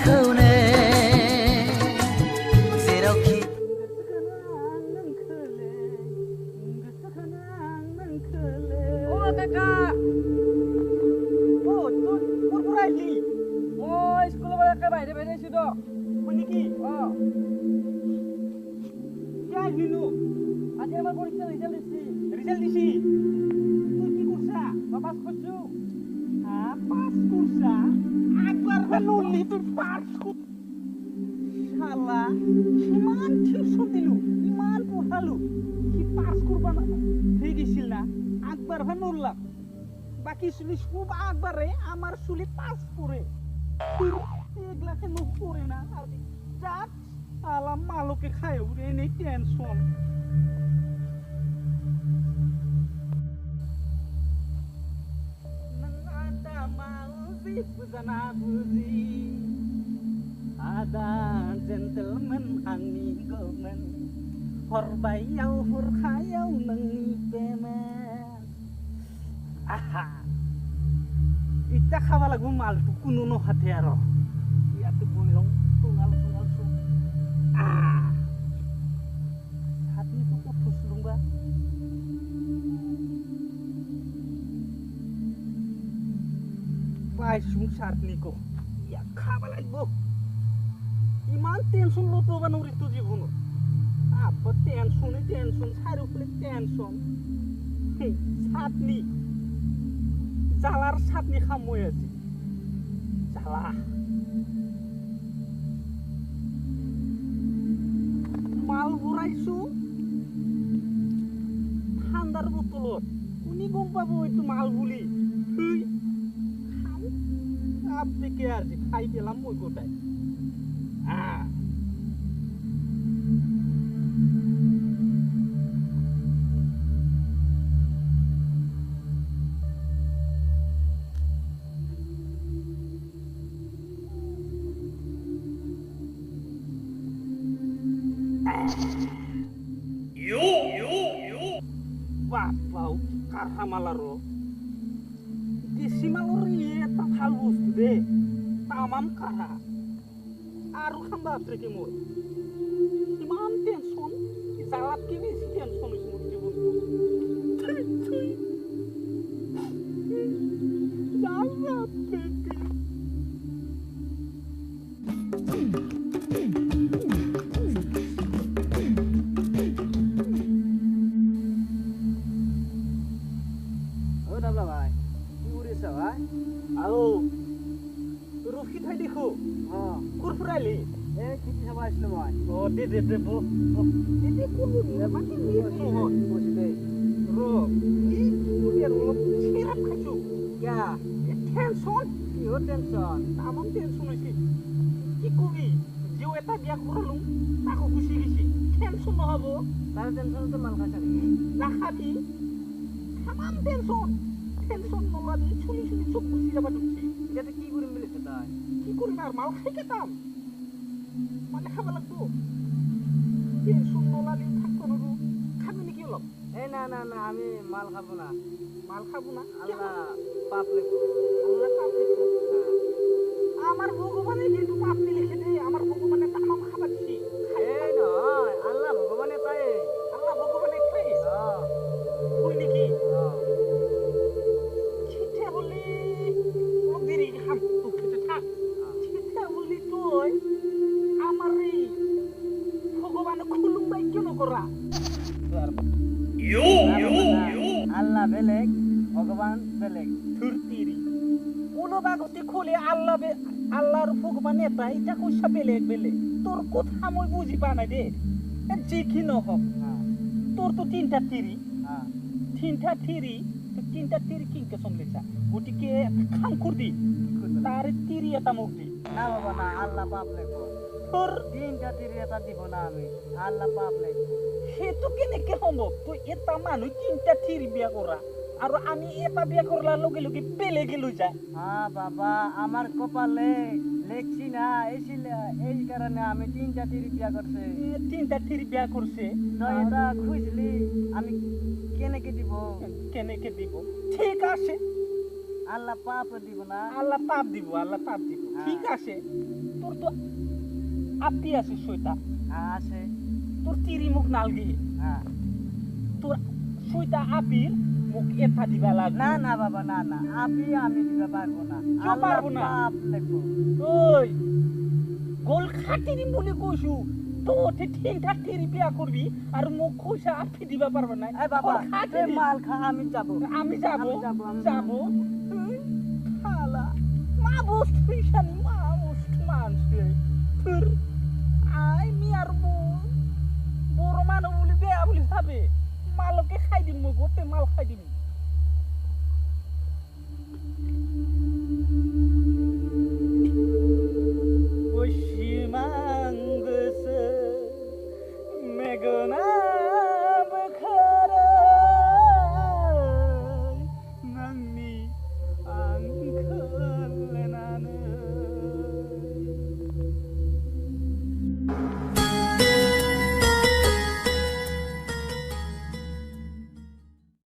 नोंखौनो जेरावखि Kakak. Oh, tu pura-pura li. Oh, sekolah balik ke baik sudah. Puniki. Oh. Kya hinu? Aja আমার পরীক্ষা result দিছি। তুই কি করছা? পাস করছু? হ্যাঁ, পাস করছা। একবার হলুলি তুই পাস কর। শালা, ইমান টিউশন দিলু, ইমান পড়ালু। কি পাস করবা না? হয়ে গেছিল না? একবার হলুল্লাহ। বাকি শুলি সব একবারে আমার শুলি পাস করে। এগুলা কেন করে না? আর যাক আলাম মালকে খায় উড়ে নেই tension. Ada mauzi buzana buzi, ada gentleman angni gomen, horbayau horkhayau nengi pemen. Aha, ita khawa lagu mal tu kuno no hatiaro, iya tu bolong tungal su. Ah, hati tu putus lumba. Pai sungsar niko, ya khawa lagu. Iman tension lo to banur itu Jibonor. Apa tension saru pun tension. Satni. Jalar satni kamu ya sih. Salah. Mal burai su. Handar botolot. Uni gompa bo itu mal buli. Hei. Apa kira sih? Kai dalam mau gotai. Ah. Yo. Wah, bau karhamalaro. Desimalori tak halus deh. Tamam kara. Aru hamba trekimur. Iman tension. Isalap kini si tension semua Jibonor. Salap trekimur. Ayo, Rufki tadi ku, kurfrali. Kita sama Islam. Oh, dede bu. Dede kudu dia mati dia mohon. Bosde. Ro, ini dia ro sirap kacu. Ya, tension. Yo tension. Tamam tension sih. Ikubi, jiwa eta dia kuralung. Aku kusi. Tension no habo. Tara tension itu mal kaca. Nah hati. Tamam tension. Tension no lagi chuli চোখ বুঝি যাবা ঢুকছি এটাতে কি করে মিলেছে তাই কি করে আর মাল খাই খেতাম মানে খাওয়া লাগতো টেনশন no lagi থাকতো না খাবি নাকি অলপ না আমি মাল খাবো না আল্লাহ পাপ লিখো আমার ভগবানে কিন্তু পাপ লিখে দেয় আমার ভগবানে তামাম খাবার দিছি এই নয় আল্লাহ ভগবানে তাই তুই নাকি আল্লাহ বেলেগ ভগবান বেলেগ ধুরতিরি কোন বাগতি খুলে আল্লাহর ভগবান এটা এটা কইসা বেলেগ তোর কথা মই বুঝি পা না দে জিকি ন হোক তোর তো তিনটা তিরি কিংকে সমলেছা গটিকে খাম করদি তার তিরি এটা মুক্তি না বাবা না আল্লাহ পাপ লেখো তোর তিনটা তিরি এটা দিব না আমি আল্লাহ পাপ লেখো সেতো কেনেকে সম্ভব তুই এটা মানুষ তিনটা তিরি বিয়া করা আর আমি এটা বিয়া করলা লগে বেলেগে লই যায় হ্যাঁ বাবা আমার কপালে লেখছি না এই কারণে আমি তিনটা তিরি বিয়া করছে তো এটা খুঁজলি আমি কেনেকে দিব ঠিক আছে আল্লাহ পাপ দিব না আল্লাহ পাপ দিব ঠিক আছে তোর তো আপি আছে সইতা আছে তোর তিরি মুখ নালগি হ্যাঁ তোর সইতা আপির মুখ এথা দিবা লাগবে না না বাবা না না আপনি আমি দিতে পারবো না কেউ পারবো না পাপ লেখো ওই গোল খাটিনি বলে কইছু তো ঠিকঠাক তেরি বিয়া করবি আর মুখ কইছা আপি দিবা পারবে না এই বাবা এই মাল খা আমি যাব আমি যাব খালা মা বস্তু ইসানি মা বস্তু মানছে ফির আই মিয়ার বড় মানুষ বলি বেয়া বলি ভাবে মালকে খাই দিম গোটে মাল